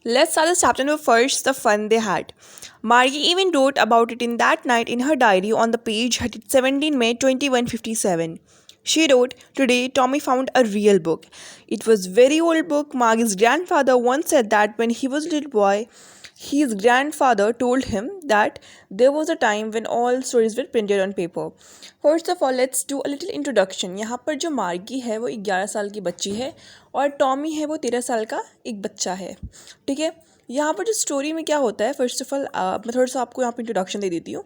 Let's start this chapter number first, the fun they had. Margie even wrote about it in that night in her diary on the page headed 17 May 2157. She wrote, "Today Tommy found a real book. It was very old book. Margie's grandfather once said that when he was a little boy, his grandfather told him that there was a time when all stories were printed on paper. First of all let's do a little introduction. यहाँ पर जो मार्गी है वो 11 साल की बच्ची है और टॉमी है वो 13 साल का एक बच्चा है। ठीक है, यहाँ पर जो स्टोरी में क्या होता है, फर्स्ट ऑफ ऑल मैं थोड़ा सा आपको यहाँ पर इंट्रोडक्शन दे देती हूँ।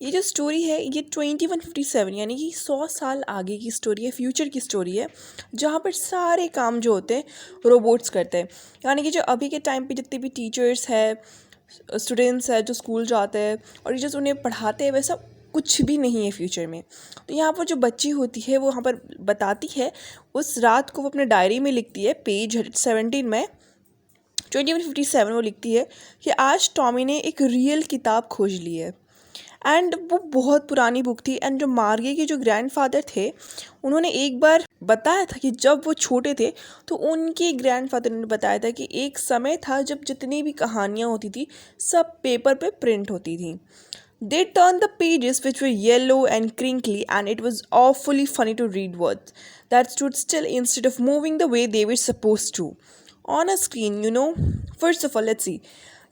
ये जो स्टोरी है ये 2157 यानी कि 100 साल आगे की स्टोरी है, फ्यूचर की स्टोरी है, जहाँ पर सारे काम जो होते हैं रोबोट्स करते हैं। यानी कि जो अभी के टाइम पे जितने भी टीचर्स है, स्टूडेंट्स है जो स्कूल जाते हैं और टीचर्स उन्हें पढ़ाते हैं, वैसा कुछ भी नहीं है फ्यूचर में। तो यहाँ पर जो बच्ची होती है वो यहाँ पर बताती है, उस रात को वो अपने डायरी में लिखती है, पेज 17 में 2157 वो लिखती है कि आज टॉमी ने एक रियल किताब खोज ली है। एंड वो बहुत पुरानी बुक थी। एंड जो मार्गे के जो ग्रैंडफादर थे उन्होंने एक बार बताया था कि जब वो छोटे थे तो उनके ग्रैंडफादर ने बताया था कि एक समय था जब जितनी भी कहानियाँ होती थी सब पेपर पे प्रिंट होती थी। They turned the pages which were yellow and crinkly, and it was awfully funny to read words that stood still instead of moving the way they were supposed to. On a screen, you know. First of all, let's see.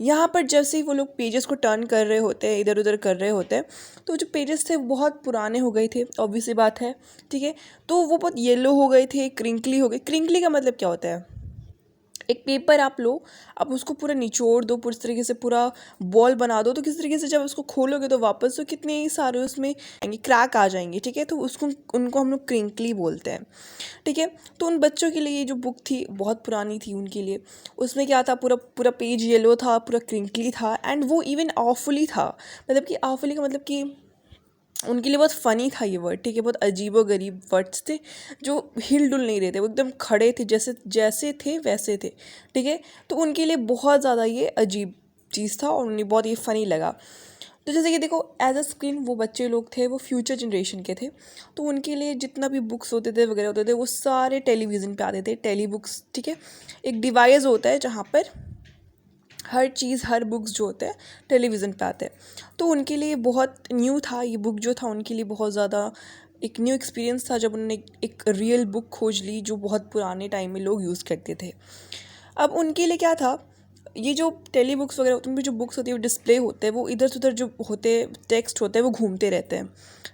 यहाँ पर जैसे ही वो लोग pages को turn कर रहे होते हैं, इधर उधर कर रहे होते हैं, तो जो पेजेस थे वो बहुत पुराने हो गए थे, ऑब्वियस सी बात है। ठीक है, तो वो बहुत येलो हो गए थे, क्रिंकली हो गए। क्रिंकली का मतलब क्या होता है? एक पेपर आप लो, आप उसको पूरा निचोड़ दो, पूरी तरीके से पूरा बॉल बना दो, तो किस तरीके से जब उसको खोलोगे तो वापस तो कितने ही सारे उसमें आएंगे, क्रैक आ जाएंगे। ठीक है, तो उसको उनको हम लोग क्रिंकली बोलते हैं। ठीक है, तो उन बच्चों के लिए ये जो बुक थी बहुत पुरानी थी उनके लिए। उसमें क्या था, पूरा पूरा पेज येलो था, पूरा क्रिंकली था, एंड वो इवन ऑफुली था। मतलब कि ऑफुली का मतलब कि उनके लिए बहुत फ़नी था ये वर्ड। ठीक है, बहुत अजीबो गरीब वर्ड्स थे जो हिल डुल नहीं रहे थे, वो एकदम खड़े थे, जैसे जैसे थे वैसे थे। ठीक है, तो उनके लिए बहुत ज़्यादा ये अजीब चीज़ था और उन्हें बहुत ये फ़नी लगा। तो जैसे कि देखो, एज अ स्क्रीन वो बच्चे लोग थे, वो फ्यूचर जनरेशन के थे, तो उनके लिए जितना भी बुक्स होते थे वगैरह होते थे वो सारे टेलीविज़न पे आते थे, टेली बुक्स। ठीक है, एक डिवाइस होता है जहाँ पर हर चीज़, हर बुक्स जो होते हैं टेलीविज़न पे आते हैं। तो उनके लिए बहुत न्यू था ये बुक, जो था उनके लिए बहुत ज़्यादा एक न्यू एक्सपीरियंस था जब उन्होंने एक रियल बुक खोज ली जो बहुत पुराने टाइम में लोग यूज़ करते थे। अब उनके लिए क्या था, ये जो टेली बुक्स वगैरह होती हैं, उनमें जो बुक्स होती है वो डिस्प्ले होते हैं, वो इधर से उधर जो होते टेक्स्ट होते हैं वो घूमते रहते हैं।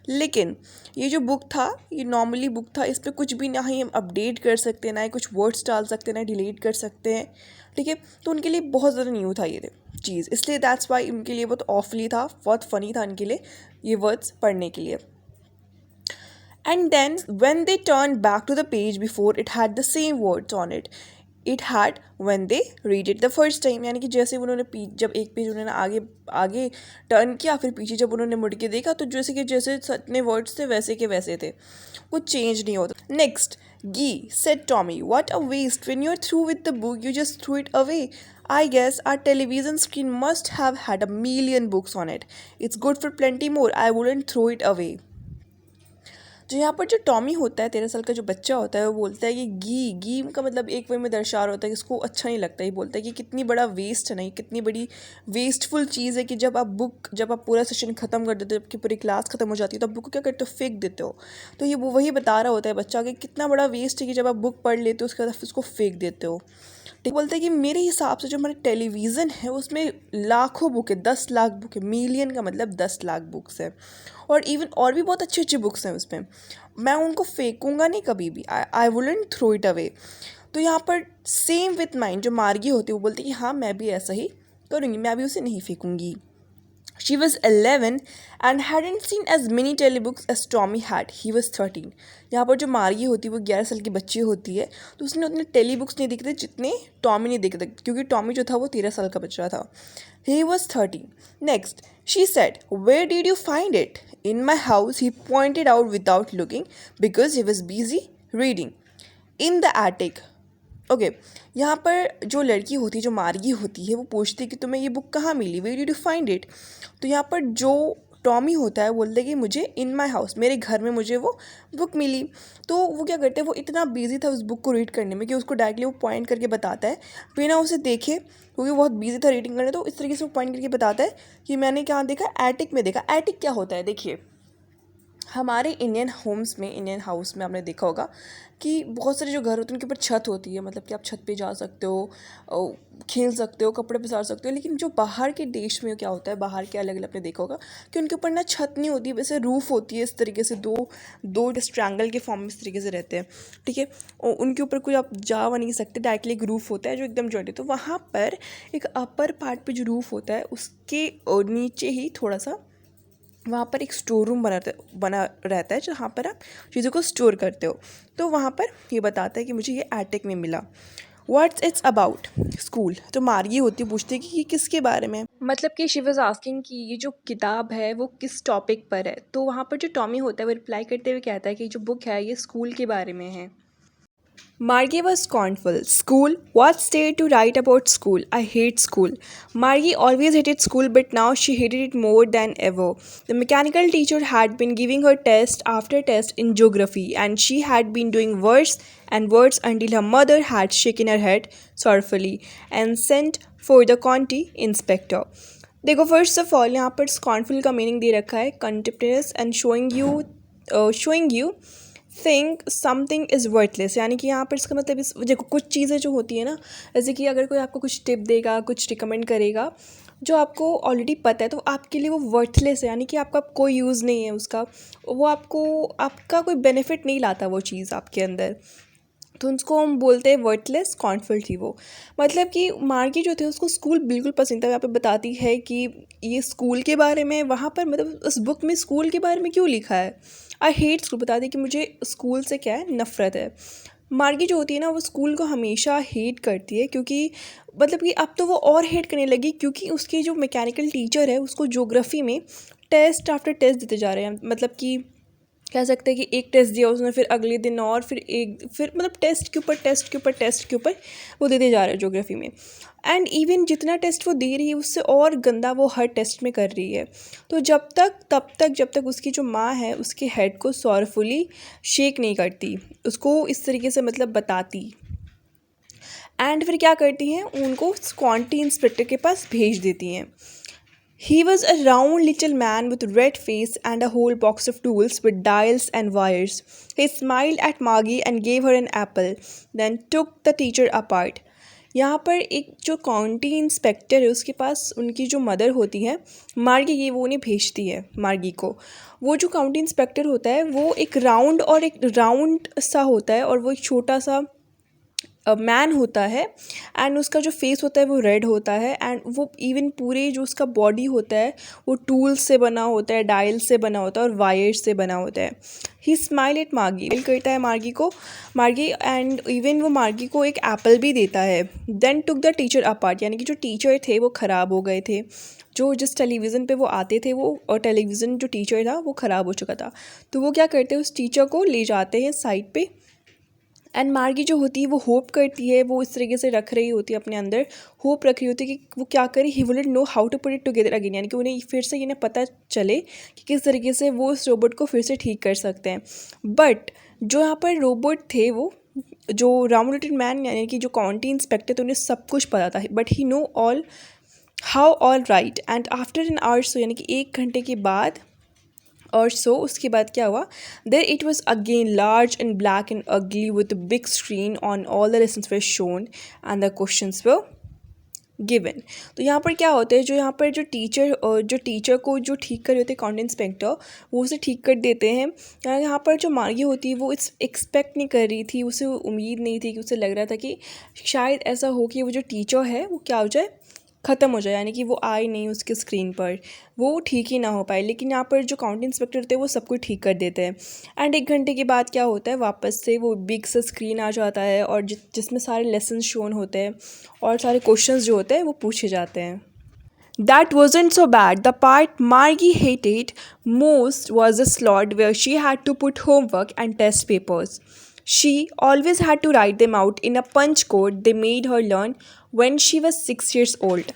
लेकिन ये जो बुक था ये नॉर्मली बुक था, इस पर कुछ भी ना ही हम अपडेट कर सकते, ना ही कुछ वर्ड्स डाल सकते, ना डिलीट कर सकते हैं। ठीक है, तो उनके लिए बहुत ज़्यादा न्यू था ये चीज़, इसलिए दैट्स वाई उनके लिए बहुत ऑफली था, बहुत फ़नी था उनके लिए ये वर्ड्स पढ़ने के लिए। And then, when they turned back to the page before, it had the same words on it. It had when they read it the first time. यानी कि जैसे उन्होंने जब एक पेज उन्होंने आगे आगे टर्न किया, फिर पीछे जब उन्होंने मुड़ के देखा, तो जैसे कि जैसे सतने वर्ड्स थे वैसे के वैसे थे, कुछ चेंज नहीं होता। नेक्स्ट, गी said Tommy, what a waste. When you're through with the book, you just threw it away. I guess our television screen must have had a million books on it. It's good for plenty more. I wouldn't throw it away. जो यहाँ पर जो Tommy होता है, 13 साल का जो बच्चा होता है, वो बोलता है कि गी गी का मतलब एक वे में दर्शार होता है कि इसको अच्छा नहीं लगता। ये बोलता है कि कितनी बड़ा वेस्ट है ना, कितनी बड़ी वेस्टफुल चीज़ है कि जब आप पूरा सेशन ख़त्म कर देते हो, जबकि पूरी क्लास ख़त्म हो जाती है, तो आप बुक को क्या करते हो, फेंक देते हो। तो ये वो वही बता रहा होता है बच्चा कि कितना बड़ा वेस्ट है कि जब आप बुक पढ़ लेते हो उसके बाद उसको फेंक देते हो। ठीक, बोलते हैं कि मेरे हिसाब से जो हमारे टेलीविज़न है उसमें लाखों बुक है, 10 लाख बुक है, मिलियन का मतलब 10 लाख बुक्स है, और इवन और भी बहुत अच्छी अच्छी बुक्स हैं उसमें। मैं उनको फेंकूंगा नहीं कभी भी, I wouldn't throw it away. तो यहाँ पर सेम विथ माइंड जो मार्गी होती है वो बोलती है कि हाँ मैं भी ऐसा ही करूँगी, मैं भी उसे नहीं फेंकूंगी। She was 11 and hadn't seen as many telebooks as Tommy had. He was 13. यहाँ पर जो मार्गी होती है वो 11 साल की बच्ची होती है, तो उसने उतने टेली बुक्स नहीं देखे थे जितने टॉमी ने देखे थे, क्योंकि टॉमी जो था वो 13 साल का बच्चा था। He was 13. Next, she said, where did you find it? In my house, he pointed out without looking because he was busy reading. In the attic. Okay, यहाँ पर जो लड़की होती है, जो मार्गी होती है, वो पूछती है कि तुम्हें ये बुक कहाँ मिली, where did you find it. तो यहाँ पर जो टॉमी होता है बोलते कि मुझे इन माई हाउस, मेरे घर में मुझे वो बुक मिली। तो वो क्या करते हैं, वो इतना बिजी था उस बुक को रीड करने में कि उसको डायरेक्टली वो पॉइंट करके बताता है बिना उसे देखे, क्योंकि बहुत बिजी था रीडिंग करने। तो इस तरीके से वो पॉइंट करके बताता है कि मैंने क्या देखा, एटिक में देखा। एटिक क्या होता है, देखिए हमारे इंडियन होम्स में, इंडियन हाउस में आपने देखा होगा कि बहुत सारे जो घर होते हैं उनके ऊपर छत होती है, मतलब कि आप छत पे जा सकते हो, खेल सकते हो, कपड़े पसार सकते हो। लेकिन जो बाहर के देश में क्या होता है, बाहर के अलग अलग आपने देखा होगा कि उनके ऊपर ना छत नहीं होती है, वैसे रूफ़ होती है। इस तरीके से दो दो ट्रायंगल के फॉर्म में इस तरीके से रहते हैं, ठीक है। और उनके ऊपर कोई आप जा नहीं सकते, डायरेक्टली एक रूफ़ होता है जो एकदम जॉइंट है। तो वहाँ पर एक अपर पार्ट पे जो रूफ़ होता है उसके नीचे ही थोड़ा सा वहाँ पर एक स्टोर रूम बना रहता है जहाँ पर आप चीज़ों को स्टोर करते हो। तो वहाँ पर ये बताता है कि मुझे ये एटिक में मिला। What's it's about school. तो मार्गी होती पूछती है कि ये किसके बारे में है? मतलब कि शी वाज आस्किंग कि ये जो किताब है वो किस टॉपिक पर है। तो वहाँ पर जो टॉमी होता है वो रिप्लाई करते हुए कहता है कि जो बुक है ये स्कूल के बारे में है। Margie was scornful. School? What's there to write about school? I hate school. Margie always hated school, but now she hated it more than ever. The mechanical teacher had been giving her test after test in geography, and she had been doing worse and worse until her mother had shaken her head sorrowfully and sent for the county inspector. देखो first of all यहाँ पर scornful का meaning दे रखा है contemptuous and showing you think something is worthless, यानी कि यहाँ पर इसका मतलब इस देखो कुछ चीज़ें जो होती है ना, जैसे कि अगर कोई आपको कुछ टिप देगा, कुछ रिकमेंड करेगा जो आपको ऑलरेडी पता है, तो आपके लिए वो वर्थलेस है, यानी कि आपका कोई यूज़ नहीं है उसका, वो आपका कोई बेनिफिट नहीं लाता वो चीज़ आपके अंदर। तो उसको हम बोलते हैं वर्थलेस, कॉन्फिल थी वो। मतलब कि मार्गी जो थे उसको स्कूल बिल्कुल पसंद था। यहाँ पे बताती है कि ये स्कूल के बारे में, वहाँ पर मतलब उस बुक में स्कूल के बारे में क्यों लिखा है। आई हेट स्कूल, बता दी कि मुझे स्कूल से क्या है, नफ़रत है। मार्गी जो होती है ना वो स्कूल को हमेशा हेट करती है, क्योंकि मतलब कि अब तो वो और हेट करने लगी क्योंकि उसके जो मैकेनिकल टीचर है उसको ज्योग्राफी में टेस्ट आफ्टर टेस्ट देते जा रहे हैं। मतलब कि कह सकते हैं कि एक टेस्ट दिया उसने, फिर अगले दिन और फिर मतलब टेस्ट के ऊपर टेस्ट के ऊपर टेस्ट के ऊपर वो देते जा रहे हैं ज्योग्राफी में। एंड इवन जितना टेस्ट वो दे रही है उससे और गंदा वो हर टेस्ट में कर रही है। तो जब तक उसकी जो माँ है उसके हेड को सॉरफुली शेक नहीं करती, उसको इस तरीके से मतलब बताती। एंड फिर क्या करती हैं, उनको क्वांटी इंस्पेक्टर के पास भेज देती हैं। He was a round little man with red face and a whole box of tools with dials and wires. He smiled at Margie and gave her an apple, then took the teacher apart. यहाँ पर एक जो county inspector है उसके पास उनकी जो mother होती है मार्गी, ये वो उन्हें भेजती है मार्गी को। वो जो काउंटी इंस्पेक्टर होता है वो एक राउंड सा होता है और वो एक छोटा सा मैन होता है। एंड उसका जो फेस होता है वो रेड होता है। एंड वो इवन पूरे जो उसका बॉडी होता है वो टूल्स से बना होता है, डायल से बना होता है और वायर्स से बना होता है। ही स्माइल एट मार्गी, करता है मार्गी एंड इवन वो मार्गी को एक एप्पल भी देता है। Then took the teacher apart, यानी कि जो टीचर थे वो ख़राब हो गए थे, जो जिस टेलीविज़न पे वो आते थे वो, और टेलीविज़न जो टीचर था वो ख़राब हो चुका था। तो वो क्या करते हैं, उस टीचर को ले जाते हैं साइड पे। एंड मार्गी जो होती है वो होप करती है, वो इस तरीके से रख रही होती है अपने अंदर, होप रख रही होती है कि वो क्या करे, he wouldn't know how to put it together again, यानी कि उन्हें फिर से इन्हें पता चले कि किस तरीके से वो उस रोबोट को फिर से ठीक कर सकते हैं। बट जो यहाँ पर रोबोट थे वो जो राउंड लिटिल मैन यानी कि जो काउंटी इंस्पेक्टर, तो उन्हें सब कुछ पता था, but he knew all how all right. And after an hour so, यानी कि 1 घंटे के बाद और सो उसके बाद क्या हुआ, there it was again large and black and ugly with big screen on all the lessons were shown and the questions were given. तो यहाँ पर क्या होता है, जो यहाँ पर जो टीचर को जो ठीक कर रहे होते हैं काउंटी इंस्पेक्टर, वो उसे ठीक कर देते हैं। यहाँ पर जो मार्गी होती है वो एक्सपेक्ट नहीं कर रही थी, उसे उम्मीद नहीं थी, कि उसे लग रहा था कि शायद ऐसा हो कि वो जो टीचर है वो क्या हो जाए, ख़त्म हो जाए, यानी कि वो आए नहीं उसके स्क्रीन पर, वो ठीक ही ना हो पाए। लेकिन यहाँ पर जो काउंटी इंस्पेक्टर थे वो सब कुछ ठीक कर देते हैं। एंड 1 घंटे के बाद क्या होता है, वापस से वो बिग सा स्क्रीन आ जाता है और जिसमें सारे लेसन शोन होते हैं और सारे क्वेश्चंस जो होते हैं वो पूछे जाते हैं। That wasn't so bad. The part Margie hated most was the slot where she had to put homework and test papers. She always had to write them out in a punch code they made her learn when she was 6 years old.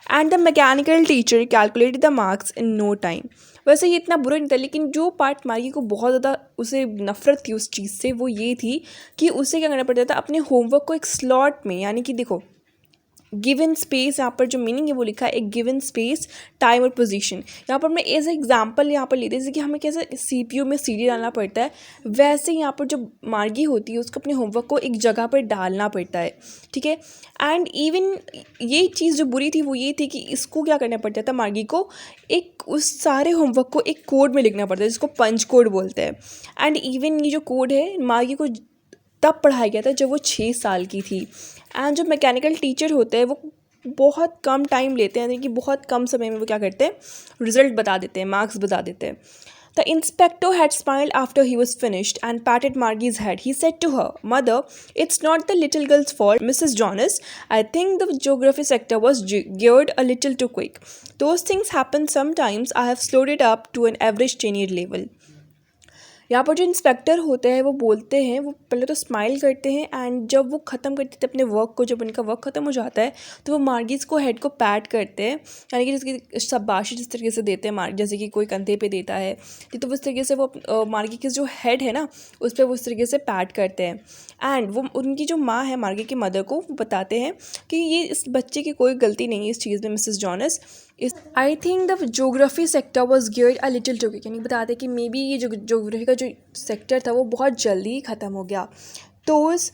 And the mechanical teacher calculated the marks in no time. वैसे ये इतना बुरा नहीं था, लेकिन जो part मार्गी को बहुत ज़्यादा उसे नफ़रत थी उस चीज़ से, वो ये थी कि उसे क्या करना पड़ता था, अपने होमवर्क को एक स्लॉट में, यानी कि देखो गिवन स्पेस, यहाँ पर जो मीनिंग है वो लिखा है एक गिवन स्पेस, टाइम और पोजीशन। यहाँ पर मैं एज एग्जांपल यहाँ पर लेते जैसे कि हमें कैसे सीपीयू में सीडी डालना पड़ता है, वैसे यहाँ पर जो मार्गी होती है उसको अपने होमवर्क को एक जगह पर डालना पड़ता है, ठीक है। एंड इवन ये चीज़ जो बुरी थी वो ये थी कि इसको क्या करना पड़ता था मार्गी को, एक उस सारे होमवर्क को एक कोड में लिखना पड़ता है जिसको पंच कोड बोलते हैं। एंड इवन ये जो कोड है मार्गी को तब पढ़ाया गया था जब वो 6 साल की थी। एंड जो मैकेनिकल टीचर होते हैं वो बहुत कम टाइम लेते हैं, यानी कि बहुत कम समय में वो क्या करते हैं, रिजल्ट बता देते हैं, मार्क्स बता देते हैं। The inspector had smiled after he was finished and patted Margie's head. He said to her, "Mother, it's not the little girl's fault, Mrs. Jonas. I think the geography sector was geared a little too quick. Those things happen sometimes. I have slowed it up to an average 10-year level." यहाँ पर जो inspector होते हैं वो बोलते हैं, वो पहले तो स्माइल करते हैं एंड जब वो ख़त्म करते थे अपने वर्क को, जब उनका वर्क ख़त्म हो जाता है तो वो मार्गीज़ को हेड को पैट करते हैं, यानी कि जिसकी शाबाशी जिस तरीके से देते हैं मार्ग, जैसे कि कोई कंधे पे देता है तो उस तरीके से वो मार्गी की जो हेड है ना उस पर वो उस तरीके से पैट करते हैं। एंड वो उनकी जो माँ है मार्गी की मदर को वो बताते हैं कि ये इस बच्चे की कोई गलती नहीं है इस चीज़ में, Mrs Jones. I think the geography sector was geared a little too quick, यानी बताते कि मे बी ये जो जोग्राफी का जो सेक्टर था वो बहुत जल्दी ही ख़त्म हो गया। Those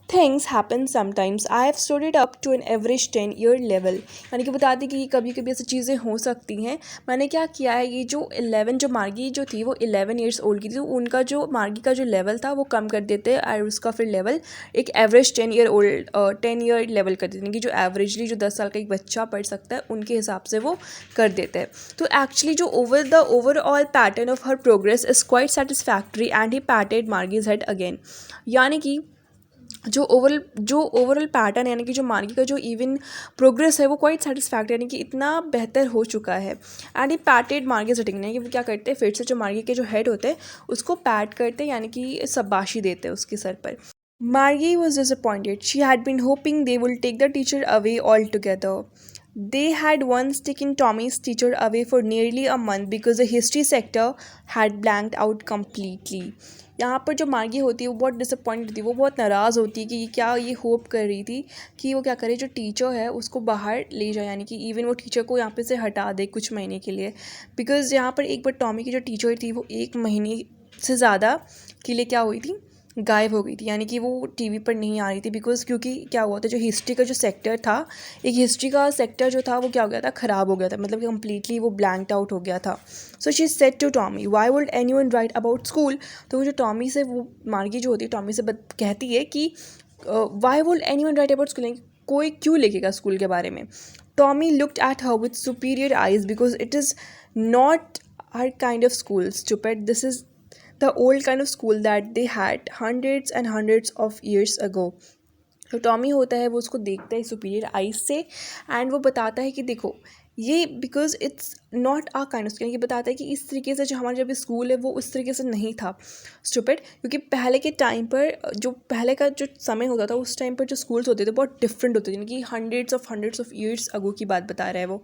things happen sometimes, I have stored it up to an average 10-year level, यानी कि बताती कि कभी कभी ऐसी चीज़ें हो सकती हैं। मैंने क्या किया है, ये जो 11 जो मार्गी जो थी वो 11 ईयर्स ओल्ड की थी, तो उनका जो मार्गी का जो लेवल था वो कम कर देते और उसका फिर लेवल एक एवरेज 10-year लेवल कर देते, यानी कि जो एवरेजली जो 10 साल का एक बच्चा पढ़ सकता है उनके हिसाब से वो कर देते हैं। तो एक्चुअली जो overall pattern of her progress is quite satisfactory and he patted Margie's head again, यानी कि जो ओवरऑल पैटर्न यानी कि जो मार्गी का जो इवन प्रोग्रेस है वो क्वाइट सेटिस्फैक्टरी, यानी कि इतना बेहतर हो चुका है। एंड ये पैटेड मार्गी सेटिंग, यानी कि वो क्या करते हैं फिर से जो मार्गी के जो हेड होते हैं उसको पैट करते हैं, यानी कि शाबाशी देते हैं उसके सर पर। Margie was disappointed, she had been hoping they will take the teacher away all together. They had once taken Tommy's teacher away for nearly a month because the history sector had blanked out completely. यहाँ पर जो मार्गी होती है वो बहुत disappoint होती है, वो बहुत नाराज़ होती है कि क्या ये होप कर रही थी कि वो क्या करे, जो टीचर है उसको बाहर ले जाए, यानी कि इवन वो टीचर को यहाँ पे से हटा दे कुछ महीने के लिए। बिकॉज़ यहाँ पर एक बार टॉमी की जो टीचर थी वो 1 महीने से ज़्यादा के लिए क्या हुई थी, गायब हो गई थी, यानी कि वो टीवी पर नहीं आ रही थी। बिकॉज क्योंकि क्या हुआ था, जो हिस्ट्री का जो सेक्टर था, एक हिस्ट्री का सेक्टर जो था वो क्या हो गया था, ख़राब हो गया था, मतलब कि कम्प्लीटली वो ब्लैंक्ड आउट हो गया था। So she said to Tommy, why would anyone write about school. तो वो जो टॉमी से वो मार्गी जो होती है टॉमी से कहती है कि why would anyone write about school, कोई क्यों लिखेगा स्कूल के बारे में. Tommy looked at her with superior eyes because it is not her kind of school, stupid, this is the old kind of school that they had hundreds and hundreds of years ago. तो Tommy होता है वो उसको देखता है superior eyes से and वो बताता है कि देखो ये because it's not a kind of school, ये बताता है कि इस तरीके से जो हमारा जब स्कूल है वो उस तरीके से नहीं था, स्टूपिड, क्योंकि पहले के टाइम पर जो पहले का जो समय होता था उस टाइम पर जो स्कूल्स होते थे बहुत डिफरेंट होते थे, यानी कि हंड्रेड्स ऑफ ईयर्स अगो की बात बता रहा है वो,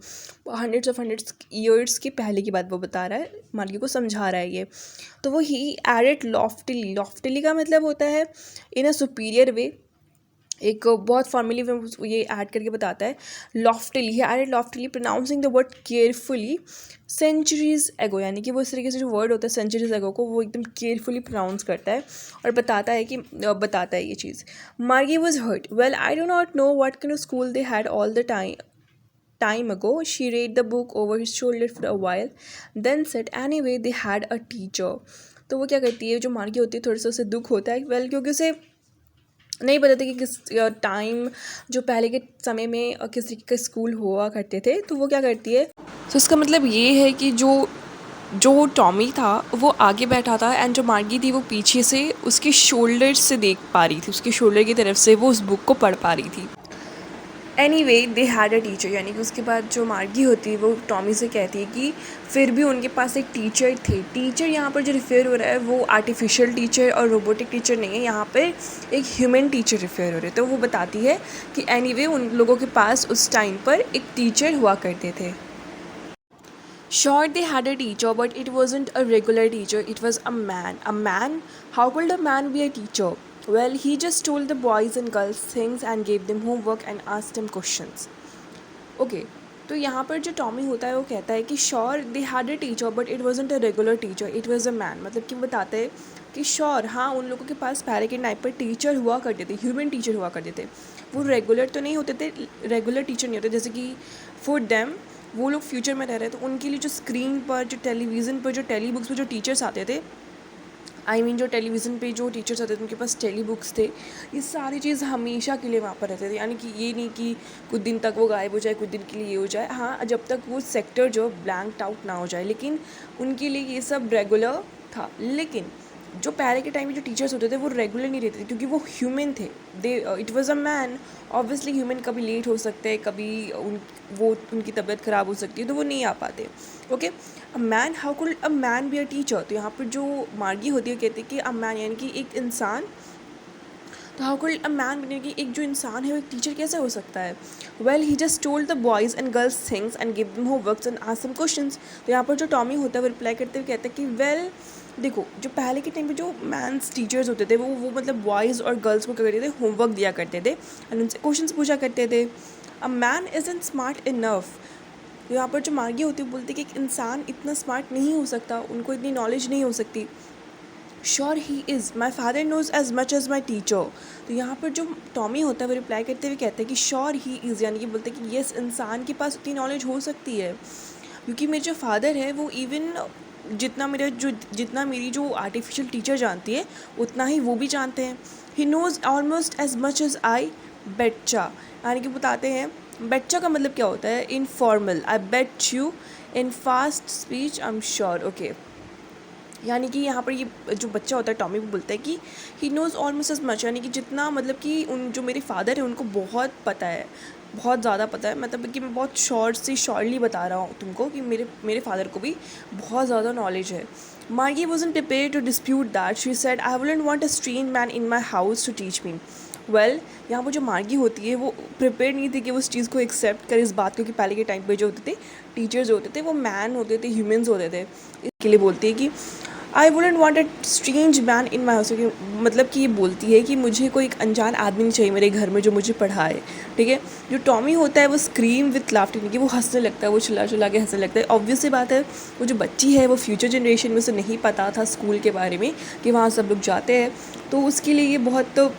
हंड्रेड्स ईयर्स की पहले की बात वो बता रहा है, मार्गी को समझा रहा है ये। तो वो ही एडेड लॉफ्टली का मतलब होता है इन अ सुपीरियर वे, एक बहुत फॉर्मली में ये ऐड करके बताता है। Loftily he added loftily pronouncing the word carefully centuries ago, यानी कि वो इस तरीके से जो वर्ड होता है सेंचुरीज एगो को वो एकदम केयरफुली प्रोनाउंस करता है और बताता है ये चीज़। Margie was hurt, well I do not know what kind of school they had all the time ago. She read the book over his shoulder for a while, then said, anyway, they had a teacher. तो वो क्या करती है, जो मार्गी होती है थोड़ा सा उसे दुख होता है, वेल क्योंकि उसे नहीं पता था कि किस टाइम जो पहले के समय में किस तरीके का स्कूल हुआ करते थे, तो वो क्या करती है। तो इसका मतलब ये है कि जो टॉमी था वो आगे बैठा था एंड जो मार्गी थी वो पीछे से उसके शोल्डर से देख पा रही थी, उसके शोल्डर की तरफ से वो उस बुक को पढ़ पा रही थी। Anyway they had a teacher, यानी कि उसके बाद जो मार्गी होती है वो टॉमी से कहती है कि फिर भी उनके पास एक टीचर थे। टीचर यहाँ पर जो रिफेयर हो रहा है वो आर्टिफिशियल टीचर और रोबोटिक टीचर नहीं है, यहाँ पर एक ह्यूमन टीचर रिफेयर हो रहे। तो वो बताती है कि एनीवे उन लोगों के पास उस टाइम पर एक टीचर हुआ करते थे। Sure, they had a teacher, but it wasn't a regular teacher, it was a man. A man? How could a man be a teacher? Well, he just told the boys and girls things and gave them homework and asked them questions. Okay, तो यहाँ पर जो Tommy होता है वो कहता है कि sure they had a teacher but it wasn't a regular teacher, it was a man. मतलब कि बताते हैं कि श्योर हाँ उन लोगों के पास पहले के टाइम पर टीचर हुआ करते थे, ह्यूमन टीचर हुआ करते थे। वो रेगुलर तो नहीं होते थे, रेगुलर टीचर नहीं होते, जैसे कि फॉर देम वो लोग फ्यूचर में रह रहे हैं तो उनके लिए जो स्क्रीन पर, जो टेलीविज़न पर, जो टेली बुक्स पर जो टीचर्स आते थे, जो टेलीविज़न पे जो टीचर्स आते थे उनके पास टेली बुक्स थे, ये सारी चीज़ हमेशा के लिए वहाँ पर रहते थे। यानी कि ये नहीं कि कुछ दिन तक वो गायब हो जाए, कुछ दिन के लिए ये हो जाए, हाँ जब तक वो सेक्टर जो ब्लैंक्ड आउट ना हो जाए, लेकिन उनके लिए ये सब रेगुलर था। लेकिन जो पहले के टाइम में जो टीचर्स होते थे वो रेगुलर नहीं रहते थे क्योंकि वो ह्यूमन थे। They it was a man. Obviously human कभी लेट हो सकते हैं, कभी उनकी तबीयत ख़राब हो सकती है तो वो नहीं आ पाते। Okay, a man, how could a man be a teacher? तो यहाँ पर जो मार्गी होती है कहती है कि अ मैन यानी कि एक इंसान। तो हाउ कुड अ मैन बने कि एक जो इंसान है वो एक टीचर कैसे हो सकता है? Well he just told the boys and girls things and give them homeworks and asked some questions. तो यहाँ पर जो टॉमी होता है वो रिप्लाई करते हुए कहता है कि वेल देखो, जो पहले के टाइम पे जो मैंस टीचर्स होते थे वो मतलब बॉयज़ और गर्ल्स को क्या करते थे, होमवर्क दिया करते थे एंड उनसे क्वेश्चंस पूछा करते थे। A man isn't smart enough. तो यहाँ पर जो मार्गी होती है बोलती है कि एक इंसान इतना स्मार्ट नहीं हो सकता, उनको इतनी नॉलेज नहीं हो सकती। Sure he is, my father knows as much as my teacher. तो यहाँ पर जो टॉमी होता है वो रिप्लाई करते हुए कहते हैं कि श्योर ही इज़, यानी कि बोलते हैं कि येस इंसान के पास उतनी नॉलेज हो सकती है क्योंकि मेरे जो फादर है वो इवन जितना मेरी जो आर्टिफिशियल टीचर जानती है उतना ही वो भी जानते हैं। He knows almost as much as I betcha. यानी कि बताते हैं बेच्चा का मतलब क्या होता है, informal. I bet you, in fast speech I am sure. Okay, यानी कि यहाँ पर ये जो बच्चा होता है टॉमी वो बोलता है कि he knows almost as much, यानी कि जितना मतलब कि उन जो मेरे फादर है उनको बहुत पता है, बहुत ज़्यादा पता है। मतलब कि मैं बहुत श्योरली बता रहा हूँ तुमको कि मेरे फादर को भी बहुत ज़्यादा नॉलेज है। Margie wasn't prepare to dispute that. She said I wouldn't want a strange man in my house to teach me. Well, यहाँ पर जो मार्गी होती है वो प्रिपेयर नहीं थी कि वो उस चीज़ को एक्सेप्ट करे, इस बात, क्योंकि पहले के टाइम पे जो होते थे टीचर्स जो होते थे वो मैन होते थे, ह्यूमन्स होते थे। इसके लिए बोलती है कि I wouldn't want a strange man in my house. मतलब कि ये बोलती है कि मुझे कोई एक अनजान आदमी नहीं चाहिए मेरे घर में जो मुझे पढ़ाए। ठीक है, जो टॉमी होता है वो स्क्रीम विथ लाफ्टर, यानी कि वो हंसने लगता है, वो चिल्ला चिल्ला के हंसने लगता है। ऑब्वियस सी बात है, वो जो बच्ची है वो फ्यूचर जनरेशन में उसे नहीं पता था स्कूल के बारे में कि वहाँ सब लोग जाते हैं, तो उसके लिए ये बहुत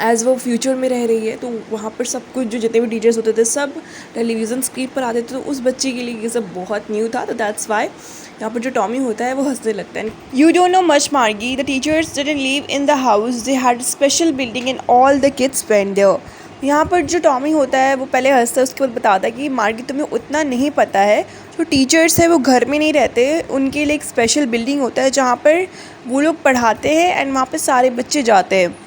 एज़ वो फ्यूचर में रह रही है तो वहाँ पर सब कुछ जो जितने भी टीचर्स होते थे सब टेलीविज़न स्क्रीन पर आते थे, तो उस बच्चे के लिए ये सब बहुत न्यू था। तो दैट्स वाई यहाँ पर जो टॉमी होता है वो हंसने लगता है। You don't know much Margie, the teachers didn't live in the house, they had special building and all the kids went there. यहाँ पर जो टॉमी होता है वो पहले हंसता है, उसके बाद बताता है कि मार्गी तुम्हें उतना नहीं पता है, जो टीचर्स है वो घर में नहीं रहते, उनके लिए एक स्पेशल बिल्डिंग होता है जहाँ पर वो लोग पढ़ाते हैं एंड वहाँ पर सारे बच्चे जाते हैं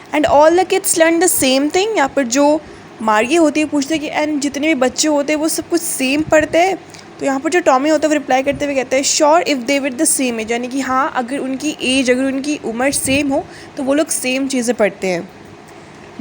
and all the kids learn the same thing. यहाँ पर जो मार्गी होती है पूछते हैं कि एंड जितने भी बच्चे होते हैं वो सब कुछ सेम पढ़ते हैं। तो यहाँ पर जो टॉमी होता है वो रिप्लाई करते हुए कहता है sure if they with the same age, यानी कि हाँ अगर उनकी एज, अगर उनकी उम्र सेम हो तो वो लोग सेम चीज़ें पढ़ते हैं।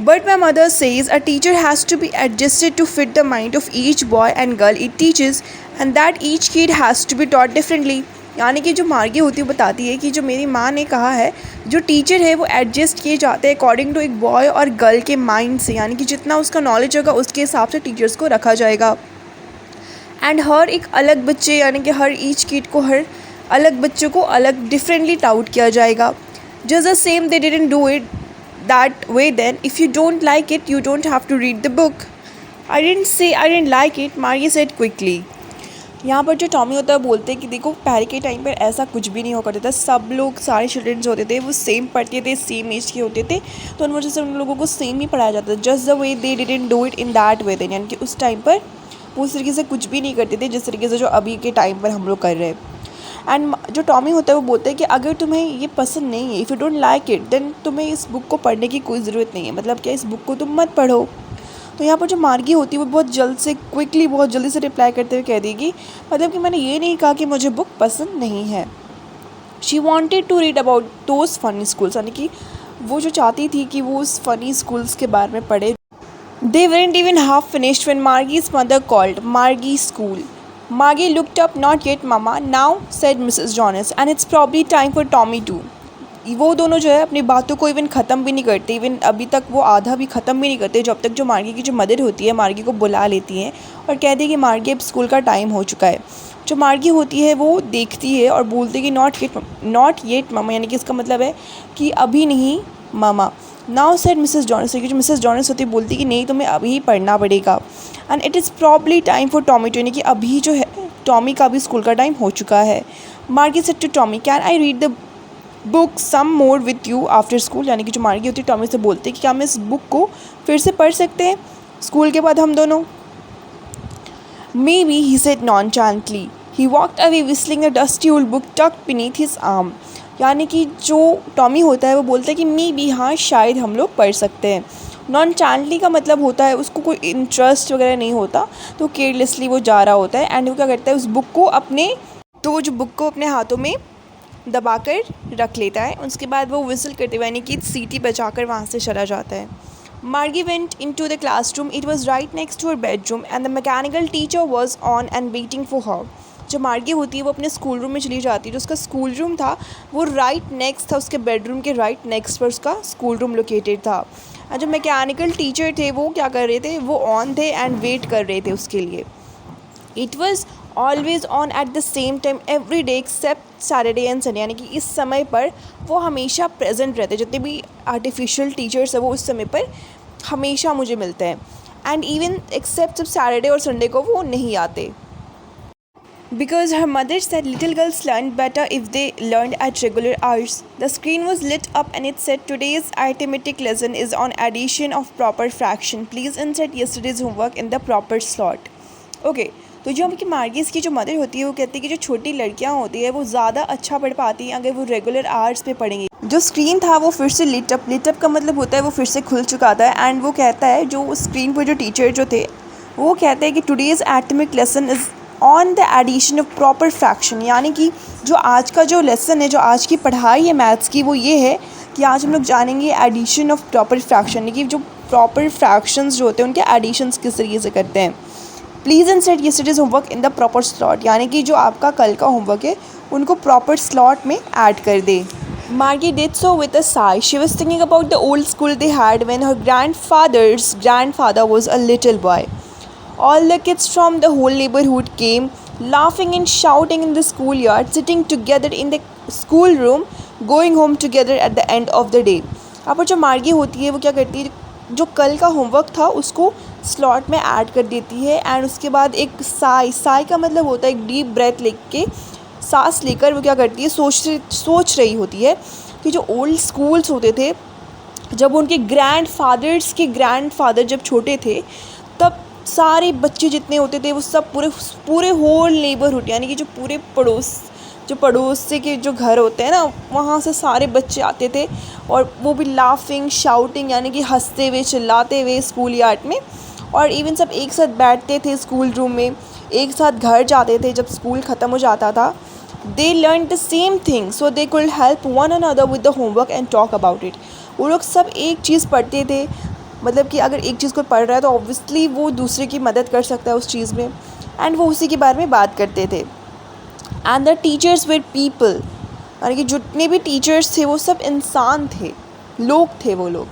But my mother says a teacher has to be adjusted to fit the mind of each boy and girl it teaches and that each kid has to be taught differently. यानी कि जो मार्गी होती है बताती है कि जो मेरी माँ ने कहा है जो टीचर है वो एडजस्ट किए जाते हैं अकॉर्डिंग टू एक बॉय और गर्ल के माइंड से, यानी कि जितना उसका नॉलेज होगा उसके हिसाब से टीचर्स को रखा जाएगा। एंड हर एक अलग बच्चे, यानी कि हर ईच किड को, हर अलग बच्चों को अलग डिफरेंटली टाउट किया जाएगा। Just the same they didn't do it that way, then if you don't like it you don't have to read the book. I didn't say I didn't like it, Margie said quickly. यहाँ पर जो Tommy होता है बोलते हैं कि देखो पहले के टाइम पर ऐसा कुछ भी नहीं हो करता था, सब लोग, सारे चिल्ड्रंस होते थे वो सेम पढ़ते थे, सेम एज के होते थे, तो उन वजह से उन लोगों को सेम ही पढ़ाया जाता था। Just the way they didn't do it in that way then, यानी कि उस टाइम पर वो उस तरीके से कुछ भी नहीं करते थे जिस तरीके से जो अभी के टाइम पर हम लोग कर रहे हैं। एंड जो टॉमी होता है वो बोलता है कि अगर तुम्हें ये पसंद नहीं है, if you don't like it then तुम्हें इस बुक को पढ़ने की कोई ज़रूरत नहीं है, मतलब क्या इस बुक को तुम मत पढ़ो। तो यहाँ पर जो मार्गी होती है वो बहुत जल्दी से रिप्लाई करते हुए कह देगी, मतलब कि मैंने ये नहीं कहा कि मुझे बुक पसंद नहीं है। She wanted to read about those funny schools, यानी कि वो जो चाहती थी कि वो उस फनी स्कूल्स के बारे में पढ़े। They weren't even half finished when Margie's mother called Margie school. Margie looked up. Not yet, Mama. Now, said Mrs. Jonas, and it's probably time for Tommy too. वो दोनों जो है अपनी बातों को इवन ख़त्म भी नहीं करते, इवन अभी तक वो आधा भी ख़त्म भी नहीं करते जब तक जो मार्गी की जो मदर होती है मार्गी को बुला लेती हैं और कहती है कि मार्गी अब स्कूल का टाइम हो चुका है। जो मार्गी होती है वो देखती है और बोलती है कि नॉट येट मामा, यानी कि इसका मतलब है कि अभी नहीं मामा। नाउ सेड मिसेस जॉनस, जो मिसेस जॉनस होती है बोलती है कि नहीं तुम्हें अभी पढ़ना पड़ेगा। And it is probably time for Tommy too, यानी कि अभी जो है टॉमी का भी स्कूल का टाइम हो चुका है। Margie said to Tommy, can I read the book some more with you after school, यानी कि जो मार्गी होती है टॉमी से बोलती है कि क्या हम इस बुक को फिर से पढ़ सकते हैं स्कूल के बाद हम दोनों। Maybe, he said nonchalantly. He walked away whistling the dusty old book tucked beneath his arm. यानी कि जो टॉमी होता है वो बोलता है कि मे बी हाँ शायद हम लोग पढ़ सकते हैं। नॉन चांटली का मतलब होता है उसको कोई इंटरेस्ट वगैरह नहीं होता, तो केयरलेसली वो जा रहा होता है एंड वो क्या करता है उस बुक को अपने हाथों में दबा कर रख लेता है। उसके बाद वो विसल करते हुए यानी कि सीटी बजाकर वहाँ से चला जाता है। Margie went into the classroom. It was right next to her bedroom and the mechanical teacher was on and waiting for her. जो मार्गी होती है वो अपने स्कूल रूम में चली जाती है। जो उसका स्कूल रूम था वो राइट नेक्स्ट था, उसके बेडरूम के राइट नेक्स्ट पर उसका स्कूल रूम लोकेटेड था। और जो मैकेनिकल टीचर थे वो क्या कर रहे थे, वो ऑन थे एंड वेट कर रहे थे उसके लिए। It was always on at the same time every day except Saturday and Sunday, यानी कि इस समय पर वो हमेशा प्रेजेंट रहते। जितने भी आर्टिफिशियल टीचर्स हैं वो उस समय पर हमेशा मुझे मिलते हैं। एंड इवन एक्सेप्ट जब सैटरडे और संडे को वो नहीं आते। Because her mother said little girls learn better if they learned at regular hours. The screen was lit up and it said today's arithmetic lesson is on addition of proper fraction. Please insert yesterday's homework in the proper slot. Okay. तो जो हमकी मार्गीज़ की जो mother होती है वो कहती है कि जो छोटी लड़कियां होती है वो ज़्यादा अच्छा पढ़ पाती हैं अगर वो रेगुलर आवर्स पे पढ़ेंगी। जो स्क्रीन था वो फिर से लिटअप का मतलब होता है वो फिर से खुल चुका था। एंड वो कहता है जो स्क्रीन पर जो टीचर जो थे वो कहते हैं कि today's atomic lesson is on the addition of proper fraction, यानी कि जो आज का जो लेसन है, जो आज की पढ़ाई है मैथ्स की, वो ये है कि आज हम लोग जानेंगे एडिशन ऑफ प्रॉपर फ्रैक्शन, यानी कि जो प्रॉपर फ्रैक्शंस जो होते हैं उनके एडिशंस किस तरीके से करते हैं। Please insert yesterday's homework in the proper slot, यानी कि जो आपका कल का होमवर्क है उनको प्रॉपर स्लॉट में ऐड कर दे। Margie did so with a sigh. She was thinking about the old school they had when her grandfather's grandfather was a little boy. All the kids from the whole neighborhood came, laughing and shouting in the schoolyard, sitting together in the schoolroom, going home together at the end of the day. अब जो मार्गी होती है वो क्या करती है, जो कल का होमवर्क था उसको स्लॉट में ऐड कर देती है। एंड उसके बाद एक साई का मतलब होता है एक डीप ब्रेथ लेके सांस लेकर वो क्या करती है, सोच रही होती है कि जो ओल्ड स्कूल्स होते थे जब उनके ग्रैंडफादर जब छोटे थे तब सारे बच्चे जितने होते थे वो सब पूरे होल नेबरहुड, यानी कि जो पूरे पड़ोस से के जो घर होते हैं ना वहाँ से सारे बच्चे आते थे और वो भी लाफिंग शाउटिंग, यानी कि हंसते हुए चिल्लाते हुए स्कूल यार्ड में। और इवन सब एक साथ बैठते थे स्कूल रूम में, एक साथ घर जाते थे जब स्कूल ख़त्म हो जाता था। They learn the same thing so they could help one another with the homework and talk about it. वो लोग सब एक चीज़ पढ़ते थे, मतलब कि अगर एक चीज़ कोई पढ़ रहा है तो ऑब्वियसली वो दूसरे की मदद कर सकता है उस चीज़ में, एंड वो उसी के बारे में बात करते थे। And the teachers were people, यानी कि जितने भी टीचर्स थे वो सब इंसान थे, लोग थे वो लोग।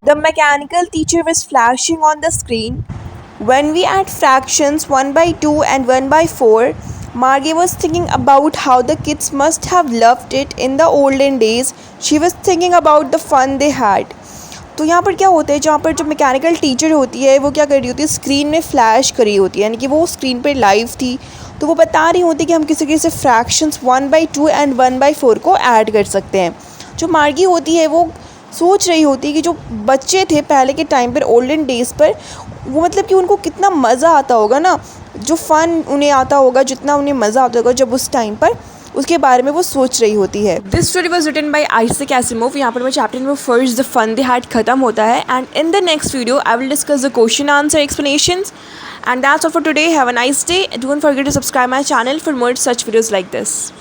The mechanical teacher was flashing on the screen. When we add fractions 1 by 2 and 1 by 4, Margie was thinking about how the kids must have loved it in the olden days. She was thinking about the fun they had. तो यहाँ पर क्या होता है, जहाँ पर जो mechanical teacher होती है वो क्या कर रही होती है, स्क्रीन में फ्लैश कर रही होती है, यानी कि वो स्क्रीन पर लाइव थी तो वो बता रही होती है कि हम किसी तरीके से फ्रैक्शंस 1 by 2 एंड 1 by 4 को ऐड कर सकते हैं। जो मार्गी होती है वो सोच रही होती है कि जो बच्चे थे पहले के टाइम पर ओल्डन डेज़ पर, वो मतलब कि उनको कितना मज़ा आता होगा ना, जो फ़न उन्हें आता होगा, जितना उन्हें मज़ा आता होगा जब उस टाइम पर, उसके बारे में वो सोच रही होती है। This story was written by Isaac Asimov. यहाँ पर मैं chapter number 1 the fun they had खत्म होता है। And in the next video I will discuss the question answer explanations. And that's all for today. Have a nice day. Don't forget to subscribe my channel for more such videos like this.